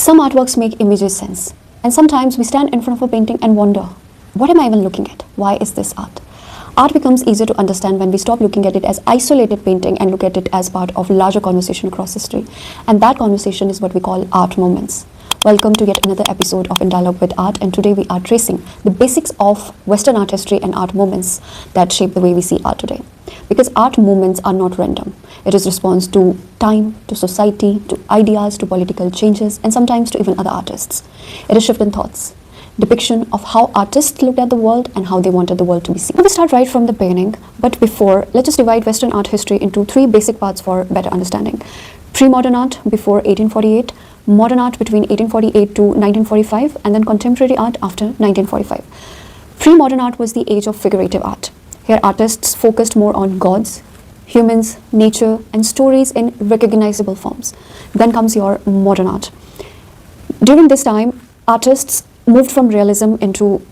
Some artworks make immediate sense, and sometimes we stand in front of a painting and wonder, what am I even looking at? Why is this art? Art becomes easier to understand when we stop looking at it as isolated painting and look at it as part of larger conversation across history. And that conversation is what we call art moments. Welcome to yet another episode of In Dialogue with Art, and today we are tracing the basics of Western art history and art movements that shape the way we see art today. Because art movements are not random. It is response to time, to society, to ideas, to political changes, and sometimes to even other artists. It is shift in thoughts, depiction of how artists looked at the world and how they wanted the world to be seen. We start right from the beginning, but before, let's just divide Western art history into three basic parts for better understanding. Pre-modern art before 1848, modern art between 1848 to 1945, and then contemporary art after 1945. Pre-modern art was the age of figurative art. Here artists focused more on gods, humans, nature, and stories in recognizable forms. Then comes your modern art. During this time, artists moved from realism into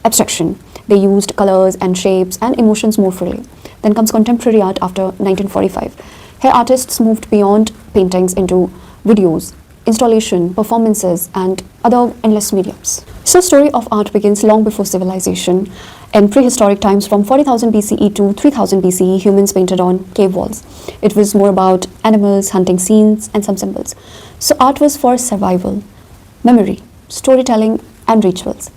abstraction. They used colors and shapes and emotions more freely. Then comes contemporary art after 1945. Here artists moved beyond paintings into videos, installation, performances, and other endless mediums. So story of art begins long before civilization. In prehistoric times, from 40,000 BCE to 3000 BCE, humans painted on cave walls. It was more about animals, hunting scenes, and some symbols. So art was for survival, memory, storytelling, and rituals.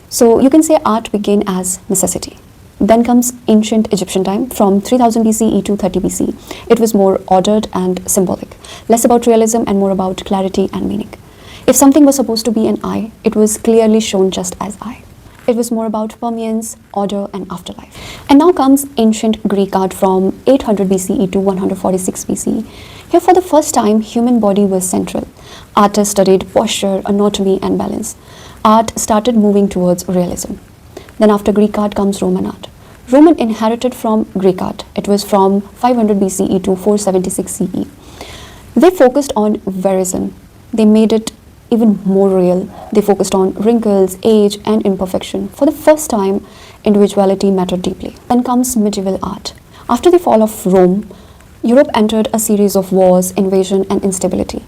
So you can say art began as necessity. Then comes ancient Egyptian time, from 3000 BCE to 30 BCE. It was more ordered and symbolic, less about realism and more about clarity and meaning. If something was supposed to be an eye, it was clearly shown just as eye. It was more about permanence, order, and afterlife. And now comes ancient Greek art from 800 BCE to 146 BCE. Here for the first time, human body was central. Artists studied posture, anatomy, and balance. Art started moving towards realism. Then after Greek art comes Roman art. Roman inherited from Greek art. It was from 500 BCE to 476 CE. They focused on verism. They made it even more real. They focused on wrinkles, age, and imperfection. For the first time, individuality mattered deeply. Then comes medieval art. After the fall of Rome, Europe entered a series of wars, invasion, and instability.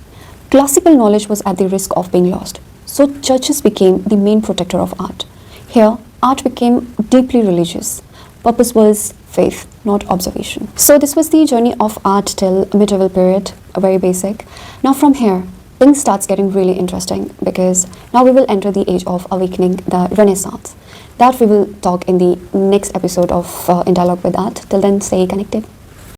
Classical knowledge was at the risk of being lost. So churches became the main protector of art. Here, art became deeply religious. Purpose was faith, not observation. So this was the journey of art till medieval period, very basic. Now from here, things starts getting really interesting because now we will enter the age of awakening, the Renaissance. That we will talk in the next episode of In Dialogue with Art. Till then, stay connected.